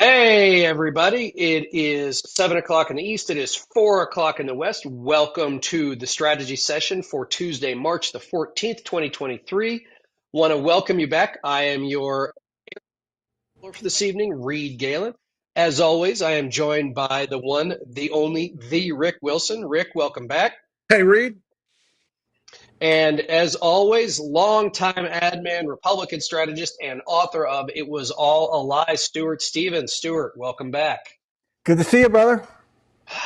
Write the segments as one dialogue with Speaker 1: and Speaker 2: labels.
Speaker 1: Hey, everybody. It is 7 o'clock in the East. It is 4 o'clock in the West. Welcome to the strategy session for Tuesday, March the 14th, 2023. Want to welcome you back. I am your for this evening, Reed Galen. As always, I am joined by the one, the only, the Rick Wilson. Rick, welcome back.
Speaker 2: Hey, Reed.
Speaker 1: And as always, longtime ad man, Republican strategist, and author of It Was All a Lie, Stuart Stevens. Stuart, welcome back.
Speaker 3: Good to see you, brother.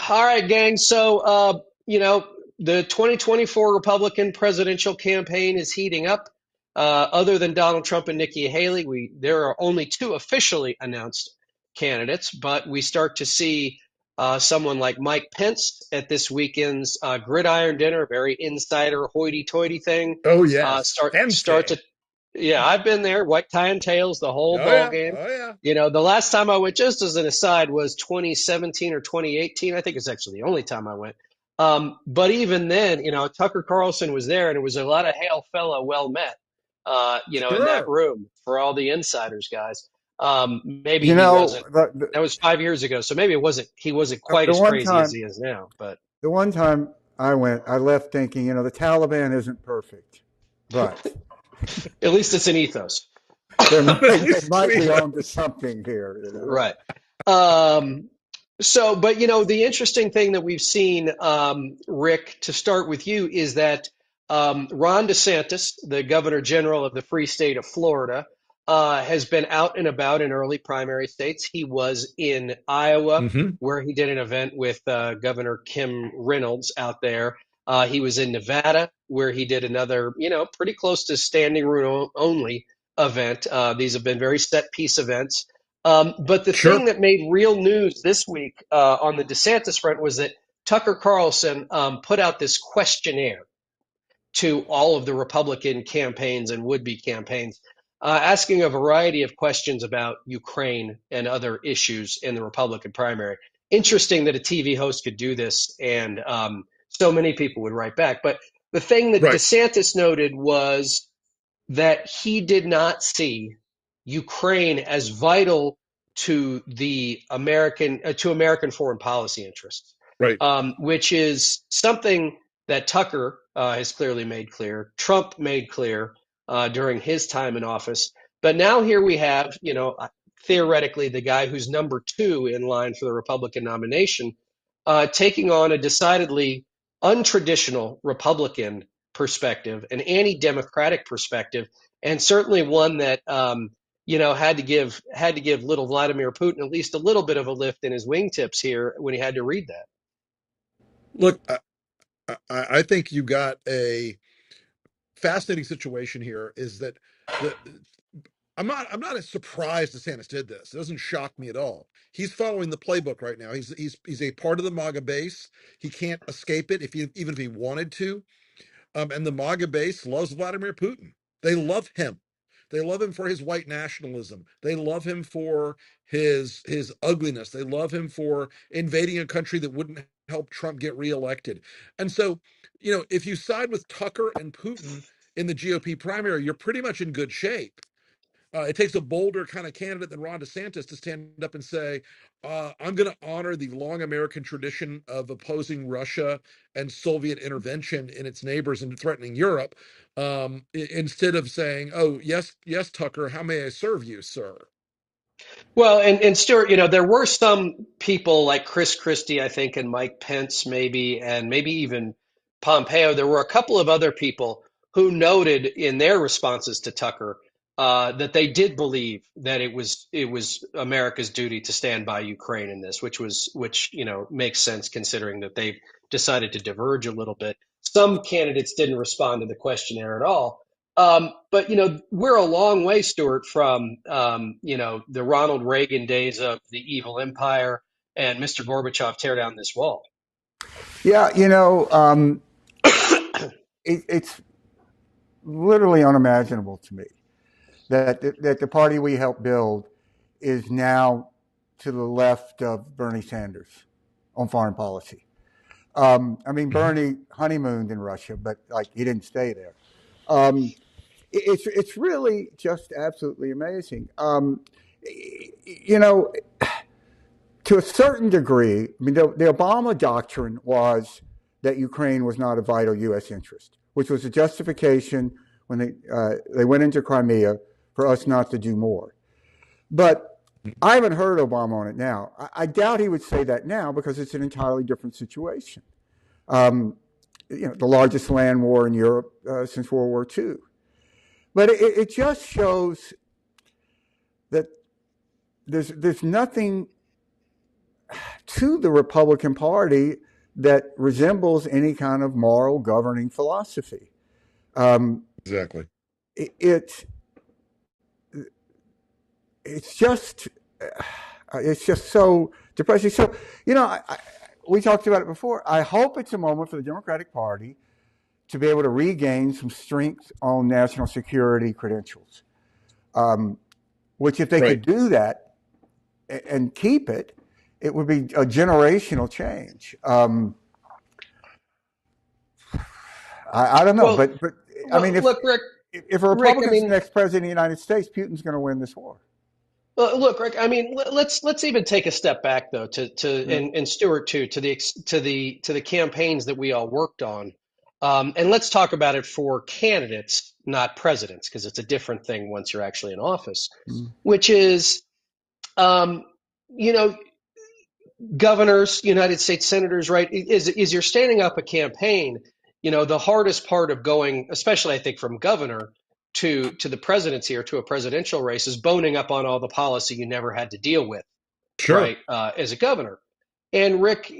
Speaker 1: All right, gang. So, the 2024 Republican presidential campaign is heating up. Other than Donald Trump and Nikki Haley, there are only two officially announced candidates, but we start to see someone like Mike Pence at this weekend's Gridiron Dinner, very insider hoity-toity thing.
Speaker 2: Oh, yes.
Speaker 1: Start
Speaker 2: Pensy.
Speaker 1: to Yeah, I've been there, white tie and tails, the whole
Speaker 2: Oh,
Speaker 1: ball
Speaker 2: yeah.
Speaker 1: game.
Speaker 2: Oh, yeah.
Speaker 1: The last time I went, just as an aside, was 2017 or 2018. I think it's actually the only time I went. But even then, Tucker Carlson was there, and it was a lot of hail fella, well met, in that
Speaker 2: Sure.
Speaker 1: room for all the insiders, guys. Maybe
Speaker 3: You
Speaker 1: he
Speaker 3: know,
Speaker 1: wasn't. That was 5 years ago, so maybe he wasn't
Speaker 3: the,
Speaker 1: quite
Speaker 3: the
Speaker 1: as
Speaker 3: one
Speaker 1: crazy as
Speaker 3: time,
Speaker 1: he is now. But
Speaker 3: the one time I went, I left thinking, the Taliban isn't perfect, but
Speaker 1: at least it's an ethos.
Speaker 3: they
Speaker 2: But at
Speaker 3: might, they
Speaker 2: least
Speaker 3: might
Speaker 2: we
Speaker 3: be
Speaker 2: know.
Speaker 3: onto something here.
Speaker 1: Right. Um, but the interesting thing that we've seen, Rick, to start with you, is that Ron DeSantis, the Governor General of the Free State of Florida, has been out and about in early primary states. He was in Iowa,
Speaker 2: Hmm.
Speaker 1: where he did an event with Governor Kim Reynolds out there. He was in Nevada, where he did another, pretty close to standing room only event. These have been very set piece events. But the thing
Speaker 2: Sure.
Speaker 1: that made real news this week on the DeSantis front was that Tucker Carlson put out this questionnaire to all of the Republican campaigns and would-be campaigns, asking a variety of questions about Ukraine and other issues in the Republican primary. Interesting that a TV host could do this, and so many people would write back. But the thing that
Speaker 2: Right.
Speaker 1: DeSantis noted was that he did not see Ukraine as vital to the American foreign policy interests,
Speaker 2: Right.
Speaker 1: which is something that Tucker has clearly made clear. Trump made clear during his time in office. But now here we have, theoretically, the guy who's number two in line for the Republican nomination, taking on a decidedly untraditional Republican perspective, an anti-democratic perspective, and certainly one that had to give little Vladimir Putin at least a little bit of a lift in his wingtips here when he had to read that.
Speaker 2: Look, I think you got a fascinating situation here is that the I'm not as surprised DeSantis did this. It doesn't shock me at all. He's following the playbook right now. He's a part of the MAGA base. He can't escape it even if he wanted to. And the MAGA base loves Vladimir Putin. They love him. They love him for his white nationalism. They love him for his ugliness. They love him for invading a country that wouldn't help Trump get reelected. And so, if you side with Tucker and Putin in the GOP primary, you're pretty much in good shape. It takes a bolder kind of candidate than Ron DeSantis to stand up and say, I'm going to honor the long American tradition of opposing Russia and Soviet intervention in its neighbors and threatening Europe, instead of saying, oh, yes, yes, Tucker, how may I serve you, sir?
Speaker 1: Well, and Stuart, there were some people like Chris Christie, I think, and Mike Pence, maybe, and maybe even Pompeo. There were a couple of other people who noted in their responses to Tucker that they did believe that it was America's duty to stand by Ukraine in this, which makes sense considering that they've decided to diverge a little bit. Some candidates didn't respond to the questionnaire at all. But we're a long way, Stuart, from the Ronald Reagan days of the evil empire and Mr. Gorbachev tear down this wall.
Speaker 3: Yeah, it's literally unimaginable to me that the party we helped build is now to the left of Bernie Sanders on foreign policy. I mean,
Speaker 2: Mhm.
Speaker 3: Bernie honeymooned in Russia, but like he didn't stay there. Um, it's really just absolutely amazing. you know, to a certain degree, I mean, the Obama doctrine was that Ukraine was not a vital U.S. interest, which was a justification when they went into Crimea for us not to do more. But I haven't heard Obama on it now. I doubt he would say that now because it's an entirely different situation. Um, the largest land war in Europe since World War II. But it just shows that there's nothing to the Republican Party that resembles any kind of moral governing philosophy. Um,
Speaker 2: Exactly.
Speaker 3: it, it's just it's just so depressing. So we talked about it before. I hope it's a moment for the Democratic Party to be able to regain some strength on national security credentials. Which, if they
Speaker 2: Right.
Speaker 3: could do that and keep it, it would be a generational change. I don't know,
Speaker 1: Well,
Speaker 3: but I mean,
Speaker 1: well, look,
Speaker 3: if a
Speaker 1: Rick. I
Speaker 3: Republican's the
Speaker 1: mean,
Speaker 3: next president of the United States, Putin's going to win this war.
Speaker 1: look, Rick. I mean, let's even take a step back though to
Speaker 3: Yeah.
Speaker 1: and Stuart too to the campaigns that we all worked on, and let's talk about it for candidates, not presidents, because it's a different thing once you're actually in office.
Speaker 3: Mm.
Speaker 1: Which is, um, you know, governors, United States senators, right? Is you're standing up a campaign. The hardest part of going, especially I think from governor to the presidency or to a presidential race, is boning up on all the policy you never had to deal with,
Speaker 2: Sure.
Speaker 1: right? As a governor. And Rick,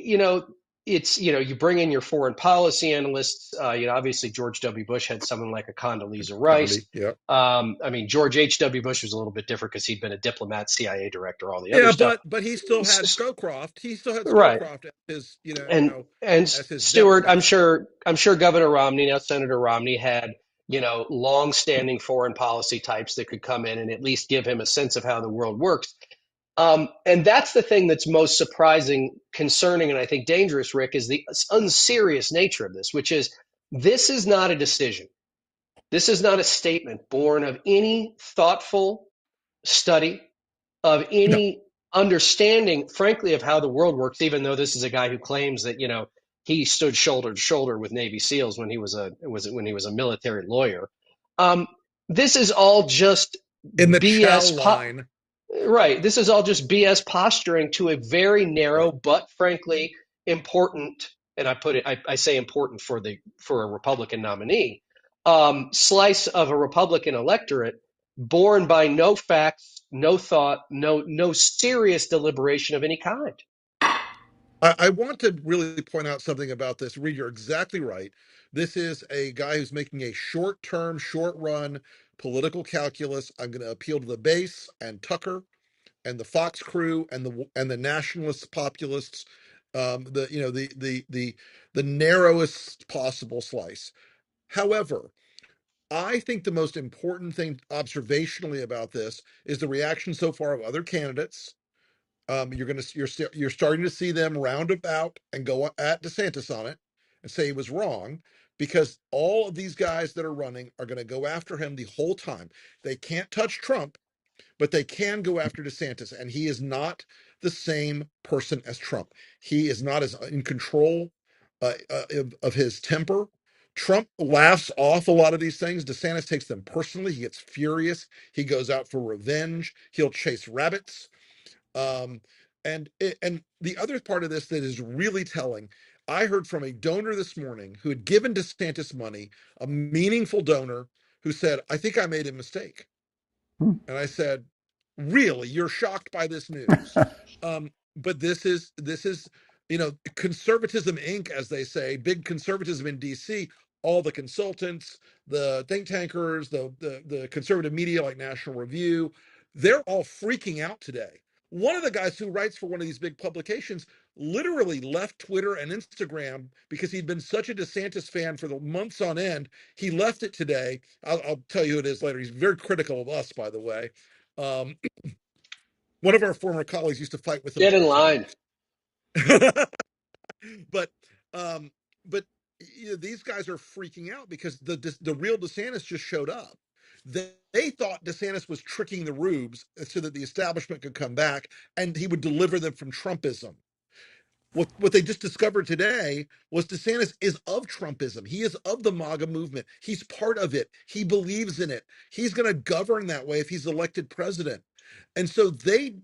Speaker 1: it's, you bring in your foreign policy analysts. Obviously George W. Bush had someone like a Condoleezza Rice.
Speaker 2: Condi. Yeah.
Speaker 1: I mean, George H.W. Bush was a little bit different because he'd been a diplomat, CIA director, all the other
Speaker 2: Yeah,
Speaker 1: stuff.
Speaker 2: but he still had Scowcroft. He still had
Speaker 1: Right.
Speaker 2: Scowcroft as his,
Speaker 1: And
Speaker 2: as his
Speaker 1: Stewart, I'm
Speaker 2: delegates.
Speaker 1: sure Governor Romney, now Senator Romney, had long-standing foreign policy types that could come in and at least give him a sense of how the world works. And that's the thing that's most surprising, concerning, and I think dangerous, Rick, is the unserious nature of this is not a decision. This is not a statement born of any thoughtful study, of
Speaker 2: No.
Speaker 1: any understanding, frankly, of how the world works, even though this is a guy who claims that, he stood shoulder to shoulder with Navy SEALs when he was a military lawyer. Um, this is all just
Speaker 2: In the chow
Speaker 1: BS.
Speaker 2: line.
Speaker 1: Right. This is all just BS posturing to a very narrow, but frankly important, and I say important for a Republican nominee, slice of a Republican electorate born by no facts, no thought, no serious deliberation of any kind.
Speaker 2: I want to really point out something about this. Reed, you're exactly right. This is a guy who's making a short-term, short-run political calculus. I'm going to appeal to the base and Tucker and the Fox crew and the nationalist populists, the narrowest possible slice. However, I think the most important thing observationally about this is the reaction so far of other candidates. You're starting to see them roundabout and go at DeSantis on it and say he was wrong, because all of these guys that are running are going to go after him the whole time. They can't touch Trump, but they can go after DeSantis, and he is not the same person as Trump. He is not as in control of his temper. Trump laughs off a lot of these things. DeSantis takes them personally. He gets furious. He goes out for revenge. He'll chase rabbits. Um, and the other part of this that is really telling, I heard from a donor this morning who had given DeSantis money, a meaningful donor, who said, "I think I made a mistake."
Speaker 3: Hmm.
Speaker 2: And I said, "Really? You're shocked by this news?" But this is conservatism Inc., as they say, big conservatism in DC. All the consultants, the think tankers, the conservative media like National Review, they're all freaking out today. One of the guys who writes for one of these big publications literally left Twitter and Instagram because he'd been such a DeSantis fan for the months on end. He left it today. I'll tell you who it is later. He's very critical of us, by the way. Um, One of our former colleagues used to fight with him
Speaker 1: Get
Speaker 2: all
Speaker 1: in
Speaker 2: the
Speaker 1: line.
Speaker 2: time. but um, but these guys are freaking out because the real DeSantis just showed up. They thought DeSantis was tricking the rubes so that the establishment could come back and he would deliver them from Trumpism. What they just discovered today was DeSantis is of Trumpism. He is of the Maga movement. He's part of it. He believes in it. He's going to govern that way if he's elected president. And so they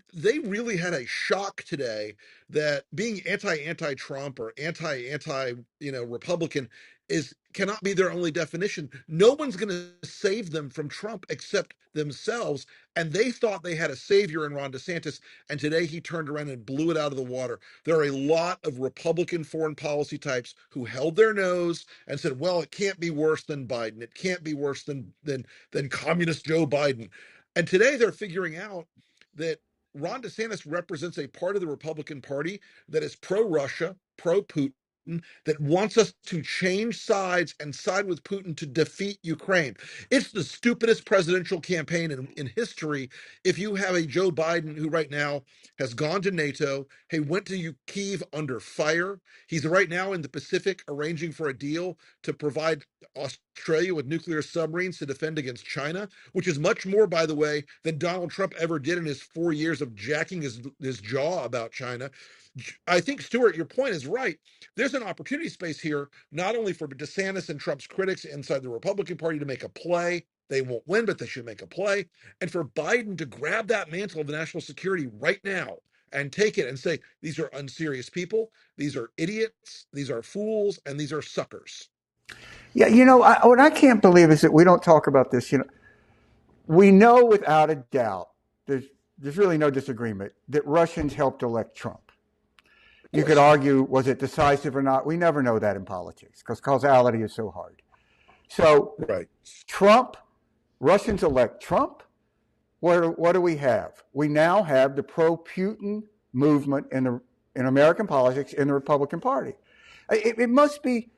Speaker 2: really had a shock today that being anti-Trump or anti Republican is cannot be their only definition. No one's going to save them from Trump except themselves. And they thought they had a savior in Ron DeSantis, and today he turned around and blew it out of the water. There are a lot of Republican foreign policy types who held their nose and said, "Well, it can't be worse than Biden. It can't be worse than communist Joe Biden." And today they're figuring out that Ron DeSantis represents a part of the Republican Party that is pro-Russia, pro-Putin, that wants us to change sides and side with Putin to defeat Ukraine. It's the stupidest presidential campaign in history. If you have a Joe Biden who right now has gone to NATO, he went to Kyiv under fire. He's right now in the Pacific arranging for a deal to provide Australia with nuclear submarines to defend against China, which is much more, by the way, than Donald Trump ever did in his 4 years of jacking his jaw about China. I think, Stuart, your point is right. There's an opportunity space here, not only for DeSantis and Trump's critics inside the Republican Party to make a play. They won't win, but they should make a play. And for Biden to grab that mantle of national security right now and take it and say, these are unserious people, these are idiots, these are fools, and these are suckers.
Speaker 3: Yeah, what I can't believe is that we don't talk about this. We know without a doubt, there's really no disagreement that Russians helped elect Trump. You could argue, was it decisive or not? We never know that in politics because causality is so hard. So,
Speaker 2: right.
Speaker 3: Russians elect Trump. What do we have? We now have the pro-Putin movement in American politics in the Republican Party. It must be.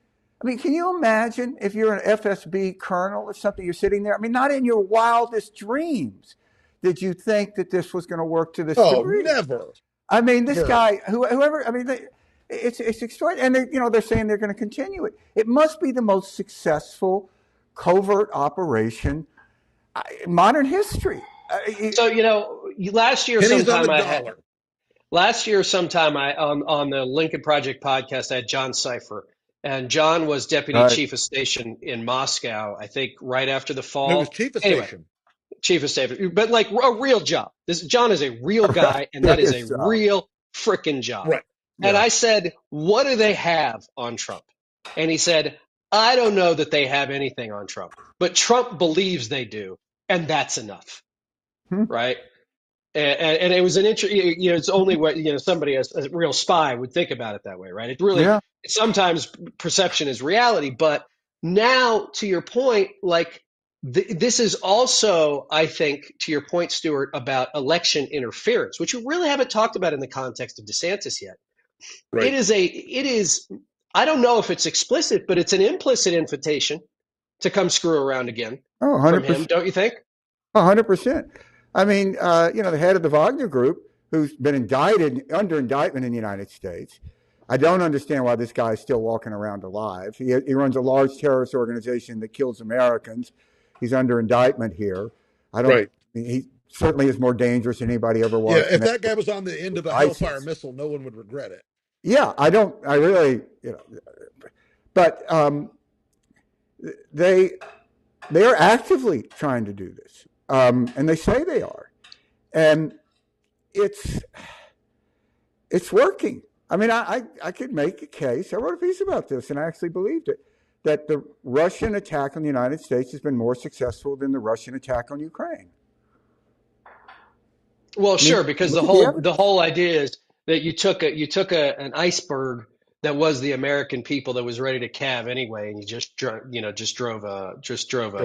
Speaker 3: I mean, can you imagine if you're an FSB colonel or something, you're sitting there? I mean, not in your wildest dreams did you think that this was going to work to this degree.
Speaker 2: Never.
Speaker 3: I mean, this guy, whoever, I mean, it's extraordinary. And they're saying they're going to continue it. It must be the most successful covert operation in modern history.
Speaker 1: So, last year sometime on the Lincoln Project podcast, I had John Cipher. And John was deputy chief of station in Moscow, I think, right after the fall.
Speaker 2: It was chief of station.
Speaker 1: Chief of station, but like a real job. John is a real guy, and that is a real frickin' job.
Speaker 2: Right. Yeah.
Speaker 1: And I said, what do they have on Trump? And he said, I don't know that they have anything on Trump, but Trump believes they do, and that's enough. Right? And it was an it's only what somebody, a real spy, would think about it that way, right? It really sometimes perception is reality, but now to your point, like this is also, I think, to your point, Stuart, about election interference, which we really haven't talked about in the context of DeSantis yet. Right. It is. I don't know if it's explicit, but it's an implicit invitation to come screw around again from him, don't you think?
Speaker 3: 100%. I mean, the head of the Wagner Group, who's been under indictment in the United States. I don't understand why this guy is still walking around alive. He runs a large terrorist organization that kills Americans. He's under indictment here. He certainly is more dangerous than anybody ever was.
Speaker 2: Yeah, if that guy was on the end of a Hellfire missile, no one would regret it.
Speaker 3: Yeah, but they are actively trying to do this. And they say they are, and it's working. I mean, I could make a case. I wrote a piece about this, and I actually believed it, that the Russian attack on the United States has been more successful than the Russian attack on Ukraine.
Speaker 1: Well, sure, because the whole idea is that you took an iceberg that was the American people that was ready to calve anyway, and you just drove a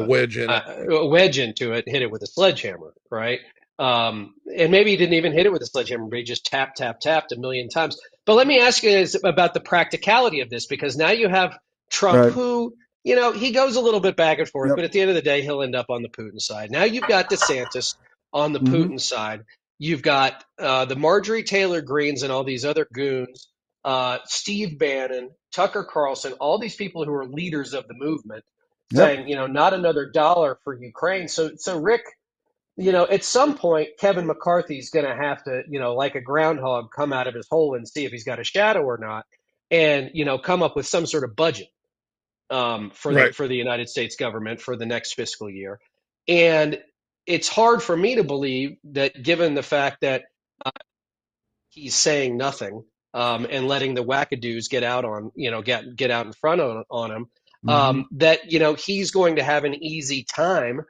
Speaker 2: wedge
Speaker 1: into it, hit it with a sledgehammer, right? And maybe he didn't even hit it with a sledgehammer, but he just tapped a million times. But let me ask you about the practicality of this, because now you have Trump, who he goes a little bit back and forth, but at the end of the day, he'll end up on the Putin side. Now you've got DeSantis on the Putin side. You've got the Marjorie Taylor Greens and all these other goons. Steve Bannon, Tucker Carlson, all these people who are leaders of the movement
Speaker 3: Yep.
Speaker 1: saying, not another dollar for Ukraine. So Rick, at some point, Kevin McCarthy's going to have to, like a groundhog, come out of his hole and see if he's got a shadow or not, and come up with some sort of budget for the
Speaker 2: Right.
Speaker 1: for the United States government for the next fiscal year. And it's hard for me to believe that, given the fact that he's saying nothing and letting the wackadoos get out on, get out in front on him,
Speaker 3: Hmm.
Speaker 1: that he's going to have an easy time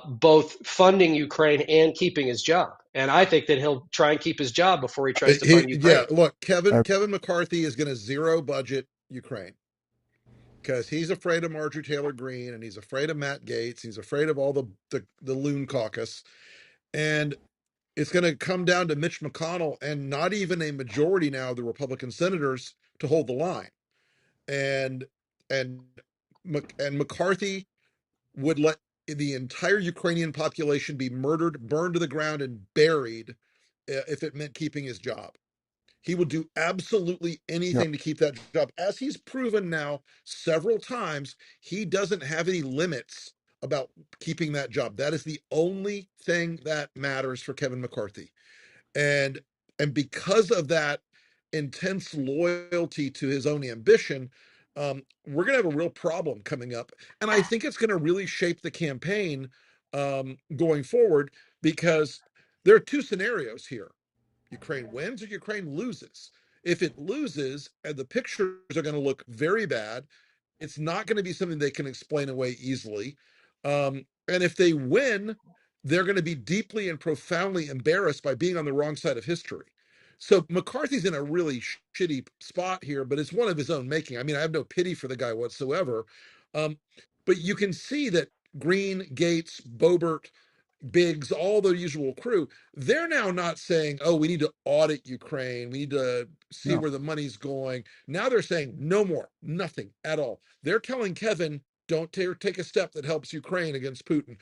Speaker 1: both funding Ukraine and keeping his job. And I think that he'll try and keep his job before he tries to fund
Speaker 2: Yeah,
Speaker 1: Ukraine.
Speaker 2: look, Kevin McCarthy is going to zero budget Ukraine because he's afraid of Marjorie Taylor Greene and he's afraid of Matt Gaetz. He's afraid of all the loon caucus. And it's going to come down to Mitch McConnell and not even a majority now of the Republican senators to hold the line. And and and McCarthy would let the entire Ukrainian population be murdered, burned to the ground, and buried if it meant keeping his job. He will do absolutely
Speaker 3: Yep.
Speaker 2: anything to keep that job. As he's proven now several times, he doesn't have any limits about keeping that job. That is the only thing that matters for Kevin McCarthy. And because of that intense loyalty to his own ambition, we're going to have a real problem coming up. And I think it's going to really shape the campaign going forward because there are two scenarios here. Ukraine wins or Ukraine loses. If it loses, and the pictures are going to look very bad, it's not going to be something they can explain away easily. And if they win, they're going to be deeply and profoundly embarrassed by being on the wrong side of history. So McCarthy's in a really shitty spot here, but it's one of his own making. I mean, I have no pity for the guy whatsoever. Um, but you can see that Green, Gates, Boebert, Biggs, all the usual crew, they're now not saying, oh, we need to audit Ukraine. We need to see
Speaker 3: No.
Speaker 2: where the money's going. Now they're saying no more, nothing at all. They're telling Kevin, don't take a step that helps Ukraine against Putin.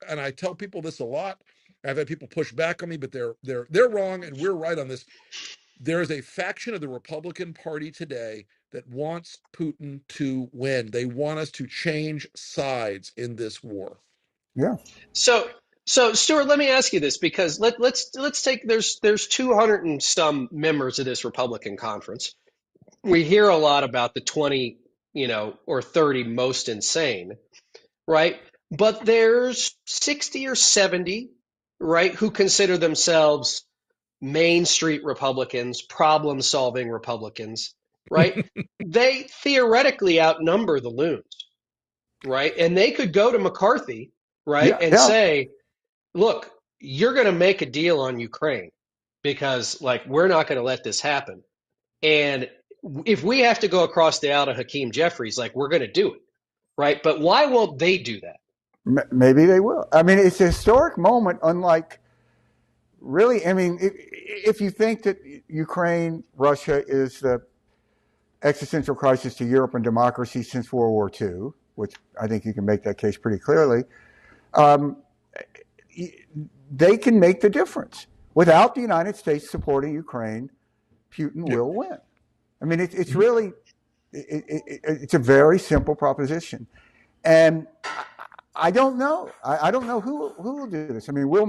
Speaker 2: And I tell people this a lot. I've had people push back on me, but they're wrong and we're right on this. There is a faction of the Republican Party today that wants Putin to win. They want us to change sides in this war.
Speaker 3: Yeah.
Speaker 1: So, Stuart, let me ask you this, because let's take, there's 200 and some members of this Republican conference. We hear a lot about the 20, or 30 most insane, right? But there's 60 or 70, right, who consider themselves Main Street Republicans, problem solving Republicans, right? They theoretically outnumber the loons, right? And they could go to McCarthy, right,
Speaker 3: Yeah.
Speaker 1: and
Speaker 3: Yeah.
Speaker 1: say, look, you're going to make a deal on Ukraine because, like, we're not going to let this happen. And if we have to go across the aisle to Hakeem Jeffries, like, we're going to do it, right? But why won't they do that?
Speaker 3: Maybe they will. I mean, it's a historic moment, unlike really. I mean, if you think that Ukraine, Russia is the existential crisis to Europe and democracy since World War II, which I think you can make that case pretty clearly, um, they can make the difference. Without the United States supporting Ukraine, Putin
Speaker 2: Yep.
Speaker 3: will win. I mean, it's really it's a very simple proposition, and I don't know. I don't know who will do this. I mean, Will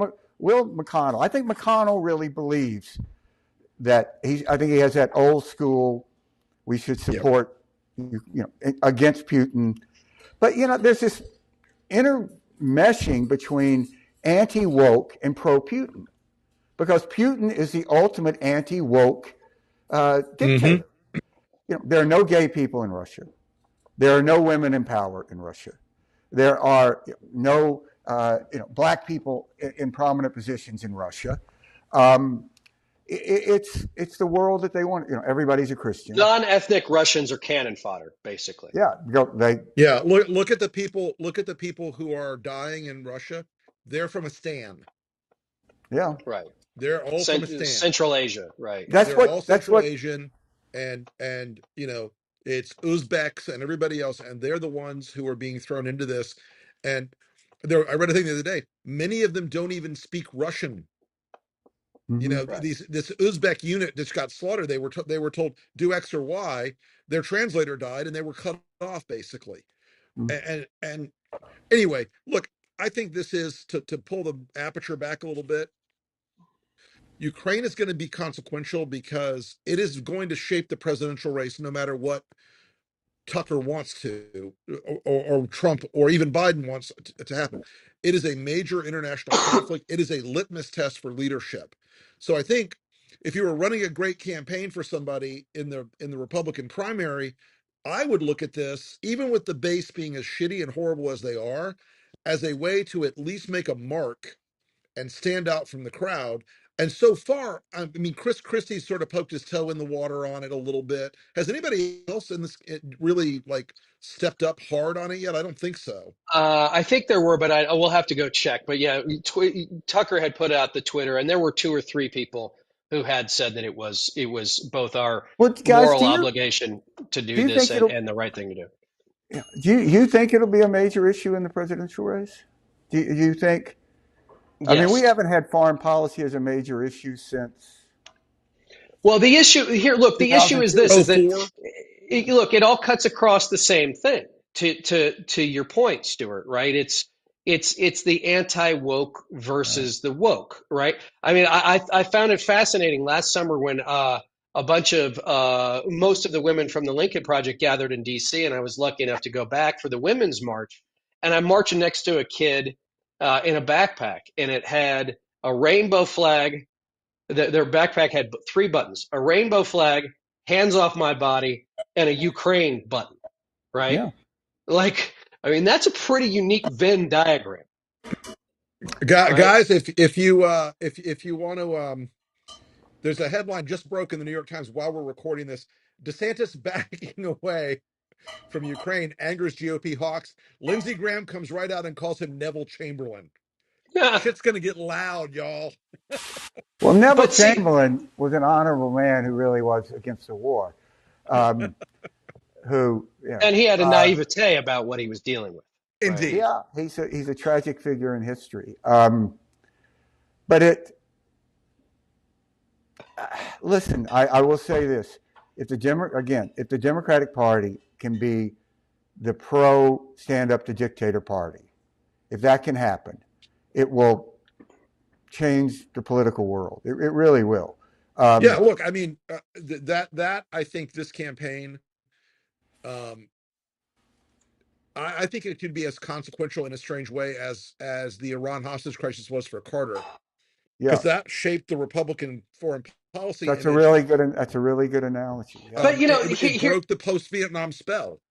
Speaker 3: McConnell? I think McConnell really believes that I think he has that old school. We should
Speaker 2: Yep.
Speaker 3: support, against Putin. But there's this intermeshing between anti-woke and pro-Putin, because Putin is the ultimate anti-woke
Speaker 2: Mm-hmm.
Speaker 3: dictator. There are no gay people in Russia. There are no women in power in Russia. There are no black people in prominent positions in Russia. Um, it's the world that they want. Everybody's a Christian.
Speaker 1: Non-ethnic Russians are cannon fodder, basically.
Speaker 3: Yeah, they.
Speaker 2: Yeah, look at the people. Look at the people who are dying in Russia. They're from a stan.
Speaker 3: Yeah,
Speaker 1: Right.
Speaker 2: They're all from a stan.
Speaker 1: Central Asia, right.
Speaker 2: They're all
Speaker 3: that's
Speaker 2: Central
Speaker 3: what.
Speaker 2: Asian, and it's Uzbeks and everybody else, and they're the ones who are being thrown into this. And I read a thing the other day. Many of them don't even speak Russian.
Speaker 3: Mhm.
Speaker 1: Right.
Speaker 2: This Uzbek unit that got slaughtered. They were told do X or Y. Their translator died, and they were cut off basically. And anyway, look, I think this is to pull the aperture back a little bit. Ukraine is going to be consequential because it is going to shape the presidential race no matter what Tucker wants to, or Trump, or even Biden wants to happen. It is a major international conflict. It is a litmus test for leadership. So I think if you were running a great campaign for somebody in the Republican primary, I would look at this, even with the base being as shitty and horrible as they are, as a way to at least make a mark and stand out from the crowd. And so far, I mean, Chris Christie sort of poked his toe in the water on it a little bit. Has anybody else in this really like stepped up hard on it yet? I don't think so.
Speaker 1: I think there were, but I will have to go check. But yeah, Tucker had put out the Twitter, and there were two or three people who had said that it was both our
Speaker 3: Well, guys,
Speaker 1: moral obligation to
Speaker 3: do
Speaker 1: do
Speaker 3: you
Speaker 1: this
Speaker 3: think it'll
Speaker 1: and the right thing to do.
Speaker 3: you think it'll be a major issue in the presidential race? Do you think? I mean, we
Speaker 1: Yes.
Speaker 3: haven't had foreign policy as a major issue since
Speaker 1: Well, the issue here, look, the issue is this:
Speaker 2: Oh,
Speaker 1: is that
Speaker 2: four.
Speaker 1: look, it all cuts across the same thing. To your point, Stuart, right? It's the anti-woke
Speaker 3: Right.
Speaker 1: versus the woke, right? I mean, I found it fascinating last summer when a bunch of most of the women from the Lincoln Project gathered in D.C., and I was lucky enough to go back for the Women's March, and I'm marching next to a kid in a backpack, and it had a rainbow flag. Their backpack had three buttons: a rainbow flag, hands off my body, and a Ukraine button, right?
Speaker 3: Yeah.
Speaker 1: Like, I mean, that's a pretty unique Venn diagram, right?
Speaker 2: Guys, if you want to, there's a headline just broke in the New York Times while we're recording this. DeSantis backing away from Ukraine angers GOP hawks. Lindsey Graham comes right out and calls him Neville Chamberlain.
Speaker 1: Yeah.
Speaker 2: Shit's gonna get loud, y'all.
Speaker 3: Well, Neville
Speaker 1: But see,
Speaker 3: Chamberlain was an honorable man who really was against the war. Um, who,
Speaker 1: and he had a naivete about what he was dealing with, right?
Speaker 2: Indeed.
Speaker 3: yeah, he's a tragic figure in history. But listen, I will say this: if the Democratic Party can be the pro stand up to dictator party, if that can happen, it will change the political world. It really will.
Speaker 2: Yeah,
Speaker 3: Um,
Speaker 2: look, I mean, that I think this campaign, um, I think it could be as consequential in a strange way as the Iran hostage crisis was for Carter,
Speaker 3: yeah,
Speaker 2: because that shaped the Republican foreign policy
Speaker 3: that's a
Speaker 2: image.
Speaker 3: really good. That's a really good analogy. Yeah.
Speaker 1: But you know,
Speaker 2: It broke the post-Vietnam spell.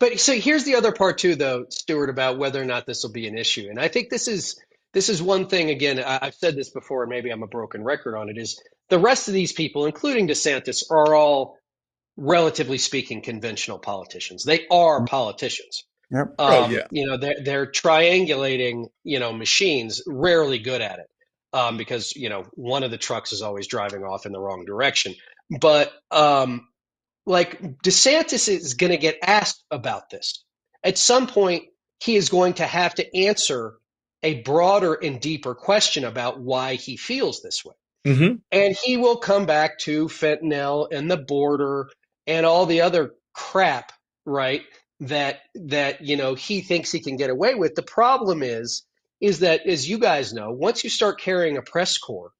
Speaker 1: but so here's the other part too, though, Stuart, about whether or not this will be an issue. And I think this is one thing. Again, I've said this before, and maybe I'm a broken record on it. Is the rest of these people, including DeSantis, are all, relatively speaking, conventional politicians. They are politicians.
Speaker 3: Yep.
Speaker 2: Oh yeah,
Speaker 1: They're triangulating, machines, rarely good at it, because one of the trucks is always driving off in the wrong direction. But like DeSantis is going to get asked about this at some point. He is going to have to answer a broader and deeper question about why he feels this way.
Speaker 2: hmm
Speaker 1: And he will come back to fentanyl and the border and all the other crap, right? That he thinks he can get away with. The problem is that, as you guys know, once you start carrying a press corps,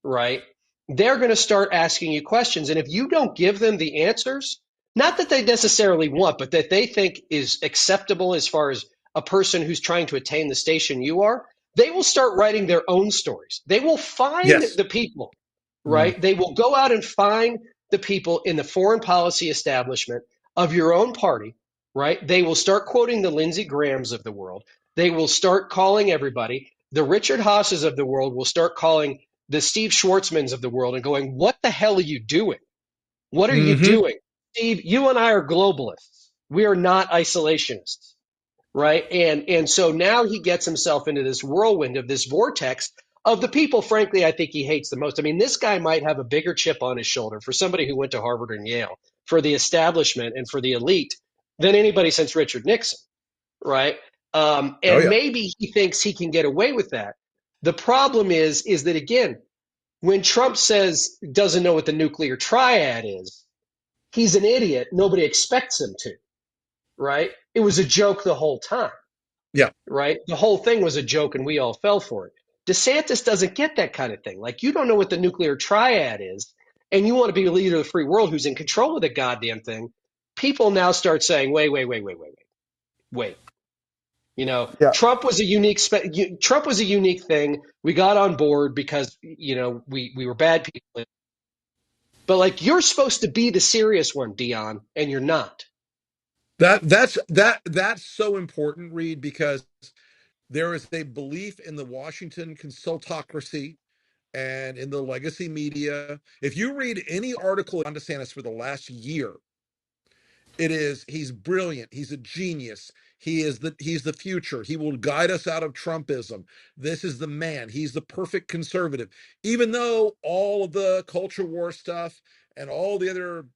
Speaker 1: right, they're going to start asking you questions. And if you don't give them the answers, not that they necessarily want, but that they think is acceptable as far as a person who's trying to attain the station you are, they will start writing their own stories. They will find
Speaker 2: yes,
Speaker 1: the people,
Speaker 3: Mm.
Speaker 1: right? They will go out and find the people in the foreign policy establishment of your own party, right? They will start quoting the Lindsey Grahams of the world. They will start calling everybody. The Richard Haas's of the world will start calling the Steve Schwartzmans of the world and going, "What the hell are you doing? What are you
Speaker 2: hmm
Speaker 1: doing? Steve, you and I are globalists. We are not isolationists." Right. And so now he gets himself into this whirlwind of this vortex of the people, frankly, I think he hates the most. I mean, this guy might have a bigger chip on his shoulder for somebody who went to Harvard and Yale, for the establishment and for the elite, than anybody since Richard Nixon. Right.
Speaker 2: Oh
Speaker 1: And
Speaker 2: yeah,
Speaker 1: maybe he thinks he can get away with that. The problem is that, again, when Trump says doesn't know what the nuclear triad is, he's an idiot. Nobody expects him to, right? It was a joke the whole time,
Speaker 2: Yeah.
Speaker 1: right? The whole thing was a joke and we all fell for it. DeSantis doesn't get that kind of thing. Like, you don't know what the nuclear triad is, and you want to be a leader of the free world who's in control of the goddamn thing. People now start saying, wait. You know,
Speaker 3: Yeah.
Speaker 1: Trump was a unique thing. We got on board because, you know, we were bad people. But like, you're supposed to be the serious one, Dion, and you're not.
Speaker 2: That's so important, Reed, because there is a belief in the Washington consultocracy and in the legacy media. If you read any article on DeSantis for the last year, it is he's brilliant, he's a genius, he's the future, he will guide us out of Trumpism. This is the man, he's the perfect conservative. Even though all of the culture war stuff and all the other,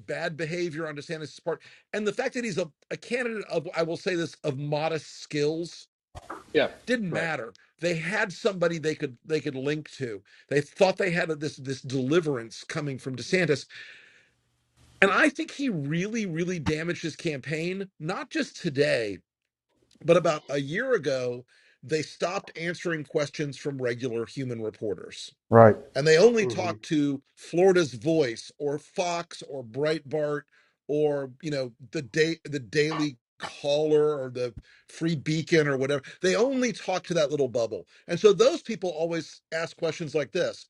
Speaker 2: bad behavior on DeSantis' part, and the fact that he's a candidate of, I will say this, of modest skills,
Speaker 1: Yeah,
Speaker 2: didn't
Speaker 1: right.
Speaker 2: matter. They had somebody they could link to. They thought they had this deliverance coming from DeSantis, and I think he really, really damaged his campaign, not just today, but about a year ago. They stopped answering questions from regular human reporters,
Speaker 3: Right.
Speaker 2: and they only
Speaker 1: Hmm.
Speaker 2: talked to Florida's Voice or Fox or Breitbart or the Daily Caller or the Free Beacon or whatever. They only talked to that little bubble, and so those people always ask questions like this: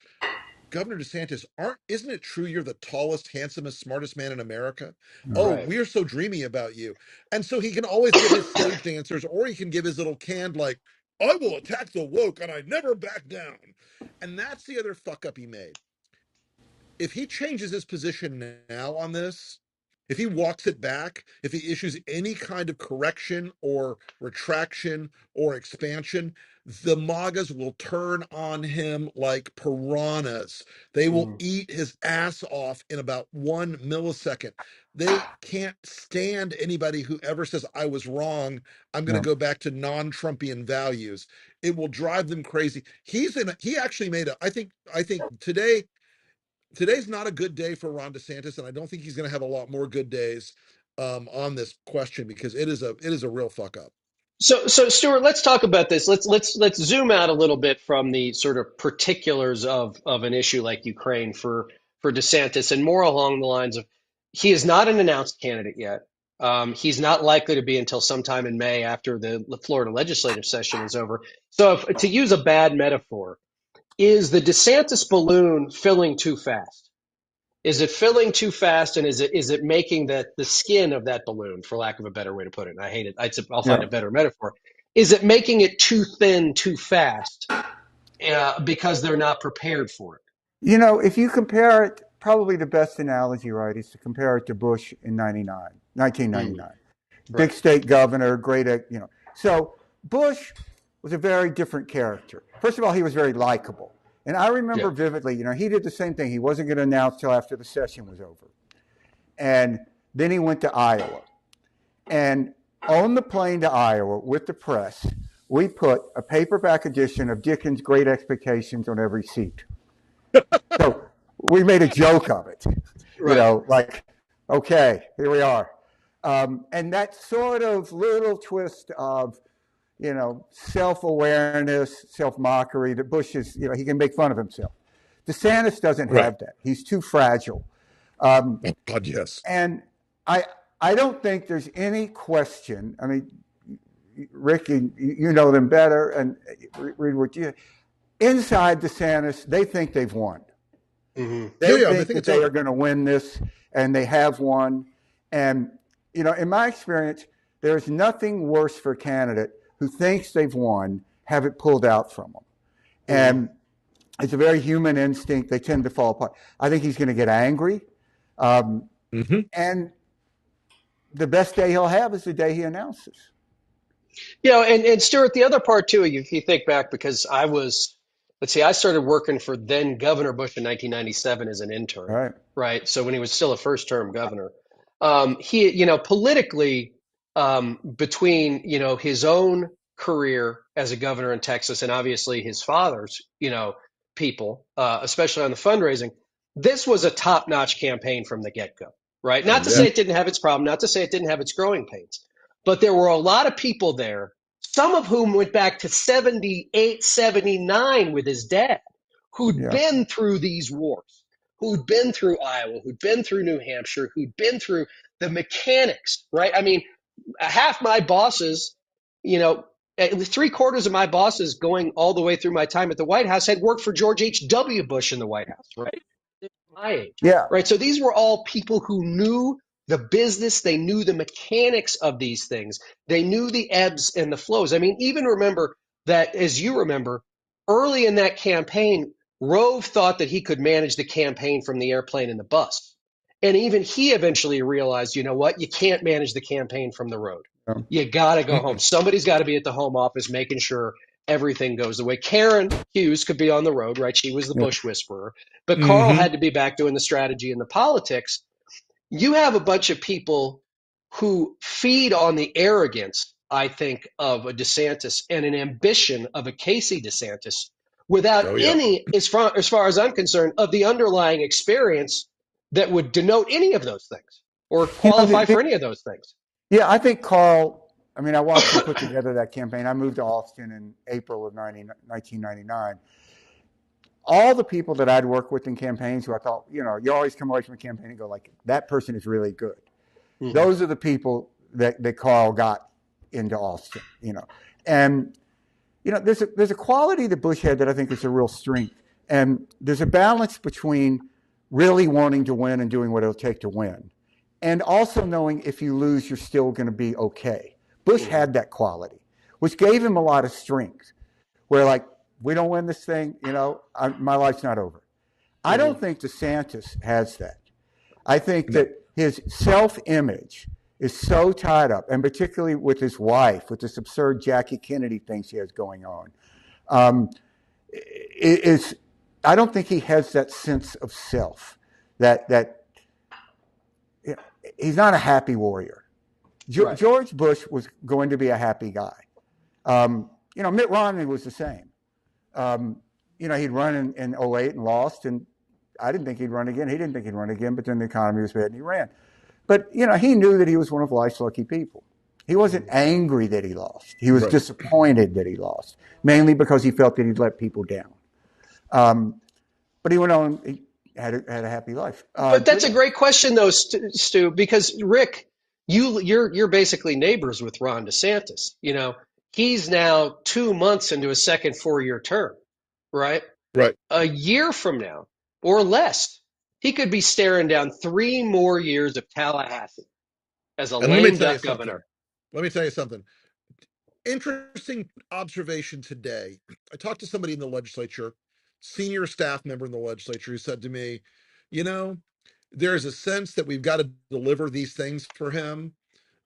Speaker 2: Governor DeSantis, isn't it true you're the tallest, handsomest, smartest man in America? Oh,
Speaker 1: Right.
Speaker 2: we're so dreamy about you. And so he can always give his staged answers, or he can give his little canned, like, I will attack the woke and I never back down. And that's the other fuck up he made. If he changes his position now on this, if he walks it back, if he issues any kind of correction or retraction or expansion, the MAGAs will turn on him like piranhas. They will
Speaker 1: Mm.
Speaker 2: eat his ass off in about 1 millisecond. They can't stand anybody who ever says, I was wrong. I'm going to
Speaker 3: No.
Speaker 2: go back to non-Trumpian values. It will drive them crazy. He actually made I think today's not a good day for Ron DeSantis, and I don't think he's going to have a lot more good days on this question, because it is a real fuck up.
Speaker 1: So Stuart, let's talk about this. Let's zoom out a little bit from the sort of particulars of an issue like Ukraine for DeSantis, and more along the lines of, he is not an announced candidate yet. He's not likely to be until sometime in May after the Florida legislative session is over. So, to use a bad metaphor, is the DeSantis balloon filling too fast? Is it filling too fast, and is it making the skin of that balloon, for lack of a better way to put it? And I hate it. I'll find
Speaker 3: Yeah.
Speaker 1: a better metaphor. Is it making it too thin too fast because they're not prepared for it?
Speaker 3: If you compare it, probably the best analogy, right, is to compare it to Bush in 1999. Big
Speaker 1: Right.
Speaker 3: state governor, great, So Bush was a very different character. First of all, he was very likable. And I
Speaker 1: Yeah.
Speaker 3: remember vividly, he did the same thing. He wasn't going to announce till after the session was over. And then he went to Iowa. And on the plane to Iowa with the press, we put a paperback edition of Dickens' Great Expectations on every seat. So we made a joke of it,
Speaker 1: Right.
Speaker 3: like, okay, here we are. And that sort of little twist of, self-awareness, self-mockery that Bush is, he can make fun of himself. DeSantis doesn't
Speaker 2: Right.
Speaker 3: have that. He's too fragile. Um,
Speaker 2: Oh, God, yes.
Speaker 3: and I, I don't think there's any question. I mean, Rick, you know them better, and read what you. Inside DeSantis, they think they've won.
Speaker 1: Hmm.
Speaker 2: Yeah,
Speaker 3: They
Speaker 2: yeah. I
Speaker 3: think
Speaker 2: think
Speaker 3: that
Speaker 2: it's
Speaker 3: they are
Speaker 2: over.
Speaker 3: going to win this, and they have won. And, in my experience, there's nothing worse for a candidate who thinks they've won, have it pulled out from them.
Speaker 1: Hmm.
Speaker 3: And it's a very human instinct. They tend to fall apart. I think he's going to get angry. Um,
Speaker 2: Hmm.
Speaker 3: and the best day he'll have is the day he announces.
Speaker 1: And Stuart, the other part too, if you think back, because let's see, I started working for then Governor Bush in 1997 as an
Speaker 3: All
Speaker 1: intern,
Speaker 3: right.
Speaker 1: right? So when he was still a first-term governor, he, politically, between, his own career as a governor in Texas and obviously his father's, people, especially on the fundraising, this was a top-notch campaign from the get-go. right? Not to
Speaker 2: Yeah.
Speaker 1: say it didn't have its problem, not to say it didn't have its growing pains, but there were a lot of people there, some of whom went back to 78, 79 with his dad, who'd
Speaker 3: Yeah.
Speaker 1: been through these wars, who'd been through Iowa, who'd been through New Hampshire, who'd been through the mechanics, right? I mean, half my bosses, you know, at least three-quarters of my bosses going all the way through my time at the White House had worked for George H.W. Bush in the White House, right? My age,
Speaker 3: Yeah.
Speaker 1: right? So these were all people who knew the business, they knew the mechanics of these things, they knew the ebbs and the flows. I mean, even remember that, as you remember, early in that campaign, Rove thought that he could manage the campaign from the airplane and the bus. And even he eventually realized, you know what? You can't manage the campaign from the road.
Speaker 3: Um,
Speaker 1: You got to go home.
Speaker 2: Mm-mm.
Speaker 1: Somebody's got to be at the home office making sure everything goes the way. Karen Hughes could be on the road, right? She was the
Speaker 3: yeah.
Speaker 1: Bush whisperer. But Carl
Speaker 2: Hmm.
Speaker 1: had to be back doing the strategy and the politics. You have a bunch of people who feed on the arrogance, I think, of a DeSantis and an ambition of a Casey DeSantis without
Speaker 2: Oh yeah.
Speaker 1: any, as far as I'm concerned, of the underlying experience that would denote any of those things or
Speaker 3: You know,
Speaker 1: qualify for any of those things.
Speaker 3: yeah, I think Carl, I mean, I watched him put together that campaign. I moved to Austin in April of 1999. All the people that I'd worked with in campaigns who I thought, you know, you always come away from a campaign and go like, that person is really good.
Speaker 1: Mm-hmm.
Speaker 3: Those are the people that Carl got into Austin, you know. And, you know, there's a quality that Bush had that I think is a real strength. And there's a balance between really wanting to win and doing what it'll take to win, and also knowing if you lose, you're still going to be okay. Bush
Speaker 1: Mm-hmm.
Speaker 3: had that quality, which gave him a lot of strength. Where like, we don't win this thing, you know, my life's not over. I
Speaker 1: Mm-hmm.
Speaker 3: don't think DeSantis has that. I think
Speaker 2: No.
Speaker 3: that his self-image is so tied up, and particularly with his wife, with this absurd Jackie Kennedy thing she has going on, um, is I don't think he has that sense of self. That you know, he's not a happy warrior.
Speaker 1: Right.
Speaker 3: George Bush was going to be a happy guy. You know, Mitt Romney was the same. Um, you know, he'd run in 08 and lost, and I didn't think he'd run again. He didn't think he'd run again, but then the economy was bad and he ran. But, you know, he knew that he was one of life's lucky people. He wasn't angry that he lost. He was
Speaker 2: Right.
Speaker 3: disappointed that he lost, mainly because he felt that he'd let people down. But he went on, he had a happy life.
Speaker 1: But that's a great question, though, Stu, because Rick, you're basically neighbors with Ron DeSantis. You know, he's now 2 months into his second 4-year term, right?
Speaker 2: Right.
Speaker 1: A year from now or less, he could be staring down 3 more years of Tallahassee as a
Speaker 2: And let me
Speaker 1: lame
Speaker 2: tell you
Speaker 1: duck
Speaker 2: something.
Speaker 1: governor.
Speaker 2: Let me tell you something. Interesting observation today. I talked to somebody in the legislature, senior staff member in the legislature, who said to me, you know, there's a sense that we've got to deliver these things for him,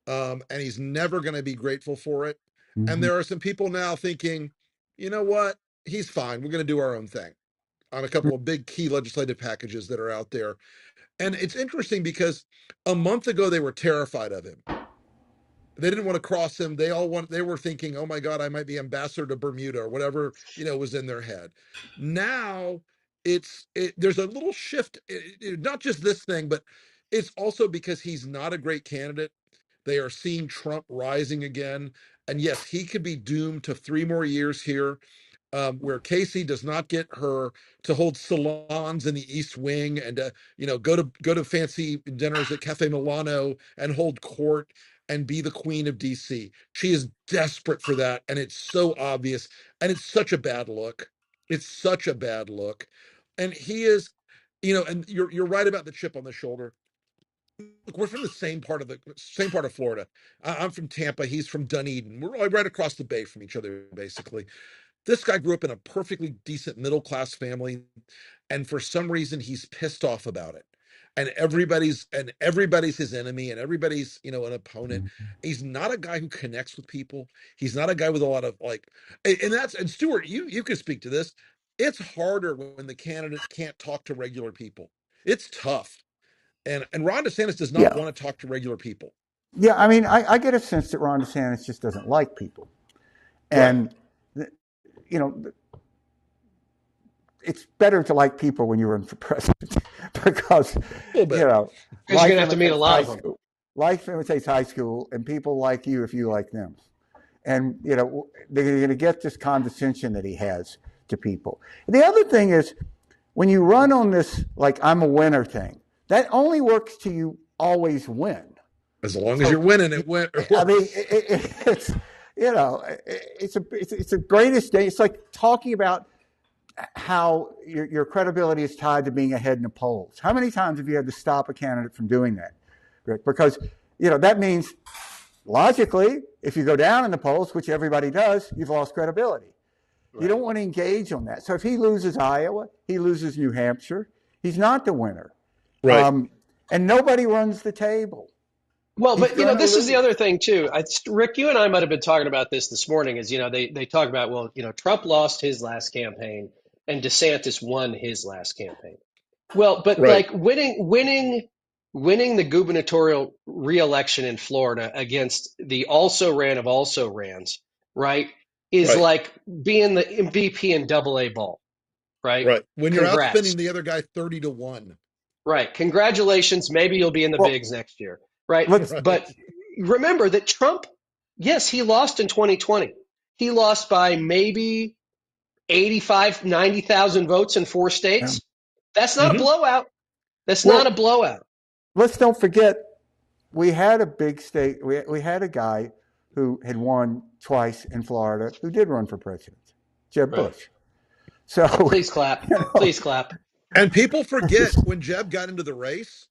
Speaker 2: and he's never going to be grateful for it. And
Speaker 3: Mhm.
Speaker 2: there are some people now thinking, you know what? He's fine. We're going to do our own thing on a couple of big key legislative packages that are out there. And it's interesting because a month ago they were terrified of him. They didn't want to cross him. They were thinking, oh my God, I might be ambassador to Bermuda or whatever, was in their head. Now there's a little shift, not just this thing, but it's also because he's not a great candidate. They are seeing Trump rising again. And yes, he could be doomed to 3 more years here, where Casey does not get her to hold salons in the East Wing and go to fancy dinners at Cafe Milano and hold court and be the queen of DC. She is desperate for that, and it's so obvious, and it's such a bad look. It's such a bad look, and he is, and you're right about the chip on the shoulder. Look, we're from the same part of Florida. I'm from Tampa. He's from Dunedin. We're right across the bay from each other, basically. This guy grew up in a perfectly decent middle class family, and for some reason he's pissed off about it. And everybody's his enemy, and everybody's an opponent. He's not a guy who connects with people. He's not a guy with a lot of and Stuart, you can speak to this. It's harder when the candidate can't talk to regular people. It's tough. And Ron DeSantis does not
Speaker 3: Yeah.
Speaker 2: want to talk to regular people.
Speaker 3: Yeah. I mean, I get a sense that Ron DeSantis just doesn't like people.
Speaker 2: Right.
Speaker 3: And, you know, it's better to like people when you run for president.
Speaker 2: A
Speaker 3: because
Speaker 2: little
Speaker 3: you
Speaker 2: bit.
Speaker 3: know
Speaker 1: Because you're going
Speaker 3: life
Speaker 1: to have to meet a
Speaker 3: imitates
Speaker 1: lot
Speaker 3: high
Speaker 1: of them.
Speaker 3: school. Life imitates high school, and people like you if you like them. And they're going to get this condescension that he has to people. The other thing is when you run on this like I'm a winner thing, that only works till you always win.
Speaker 2: As long as
Speaker 3: So
Speaker 2: you're winning, it
Speaker 3: I mean,
Speaker 2: works.
Speaker 3: it's it's a greatest day. It's like talking about how your credibility is tied to being ahead in the polls. How many times have you had to stop a candidate from doing that, Rick? Because that means logically, if you go down in the polls, which everybody does, you've lost credibility. Right. You don't want to engage on that. So if he loses Iowa, he loses New Hampshire, he's not the winner.
Speaker 2: Right.
Speaker 3: And nobody runs the table.
Speaker 1: Well,
Speaker 3: He's
Speaker 1: but
Speaker 3: going to
Speaker 1: this is the
Speaker 3: lose.
Speaker 1: other thing too. Rick, you and I might have been talking about this morning. Is they talk about, well, Trump lost his last campaign and DeSantis won his last campaign. Well, but
Speaker 2: Right.
Speaker 1: like winning the gubernatorial reelection in Florida against the also ran of also rans, right, is
Speaker 2: Right.
Speaker 1: like being the MVP in double A ball, right?
Speaker 2: Right. When you're outspending
Speaker 1: Congrats.
Speaker 2: the other guy 30-1.
Speaker 1: Right. Congratulations. Maybe you'll be in the
Speaker 3: Well,
Speaker 1: bigs next year. Right.
Speaker 3: let's
Speaker 1: But
Speaker 2: Right.
Speaker 1: remember that Trump, yes, he lost in 2020. He lost by maybe 85, 90,000 votes in 4 states. That's not a
Speaker 2: Hmm.
Speaker 1: blowout. That's not a
Speaker 3: well,
Speaker 1: blowout.
Speaker 3: let's don't forget we had a big state. We had a guy who had won twice in Florida who did run for president, Jeb
Speaker 1: Right.
Speaker 3: Bush. So,
Speaker 1: Please clap.
Speaker 3: you know,
Speaker 1: Please clap.
Speaker 2: And people forget when Jeb got into the race,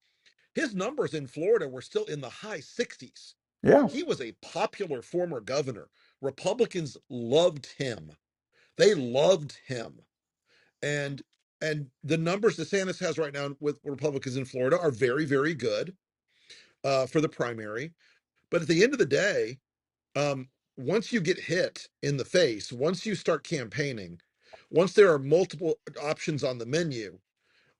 Speaker 2: his numbers in Florida were still in the high 60s.
Speaker 3: yeah,
Speaker 2: He was a popular former governor. Republicans loved him. They loved him. And the numbers DeSantis has right now with Republicans in Florida are very, very good for the primary. But at the end of the day, once you get hit in the face, once you start campaigning, once there are multiple options on the menu,